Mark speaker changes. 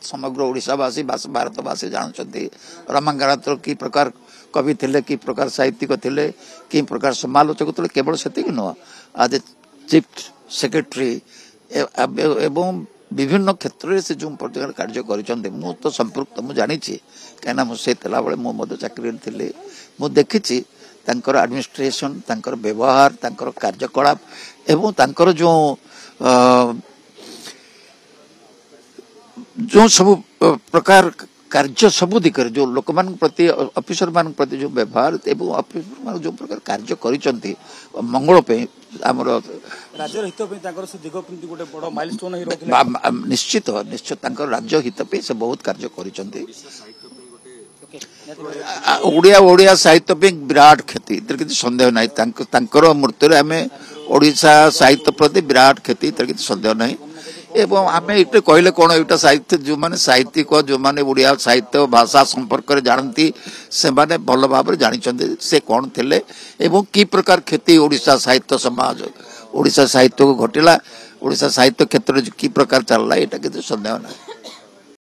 Speaker 1: समग्र ओडिशावासी भारतवासी जानते रमाकांत कि प्रकार कवि थे कि प्रकार साहित्यिक थे कि प्रकार समालोचक थे केवल से नुह आज चीफ सेक्रेटरी एवं विभिन्न क्षेत्र में से जो प्रकार कार्य कर तो संपृक्त मुझे जानी कहीं मुझे बेले चाकरी थी मुझे देखी एडमिनिस्ट्रेशन व्यवहार कार्यकलाप एवं जो जो सब प्रकार कार्य सबू दिगरे जो लोक मान प्रति ऑफिसर मान प्रति जो व्यवहार एवं ऑफिसर मान जो प्रकार कार्य करिसंती मंगल पे हमर
Speaker 2: राज्य हित पे ताकर से दिगपंती गोटे बड़ माइलस्टोन ही रहथिला
Speaker 1: निश्चित निश्चित ताकर राज्य हित पे से बहुत कार्य करिसंती ओडिया ओडिया साहित्य पे विराट क्षति इतर किसी संदेह नहीं तांकर मृत्यु रे हमें ओडिशा साहित्य प्रति विराट क्षति इतर किसी संदेह नहीं एवं आम ये कहले कौन यहाँ साहित्य जो मैंने साहित्यिक जो मैंने ओडिया साहित्य भाषा संपर्क में जानती से माने भल भाव जानते से कौन थे एवं कि प्रकार क्षति ओडिशा साहित्य समाज ओडिशा साहित्य को घटिला ओडिशा साहित्य क्षेत्र में कि प्रकार चलला यहाँ किसी संदेह ना।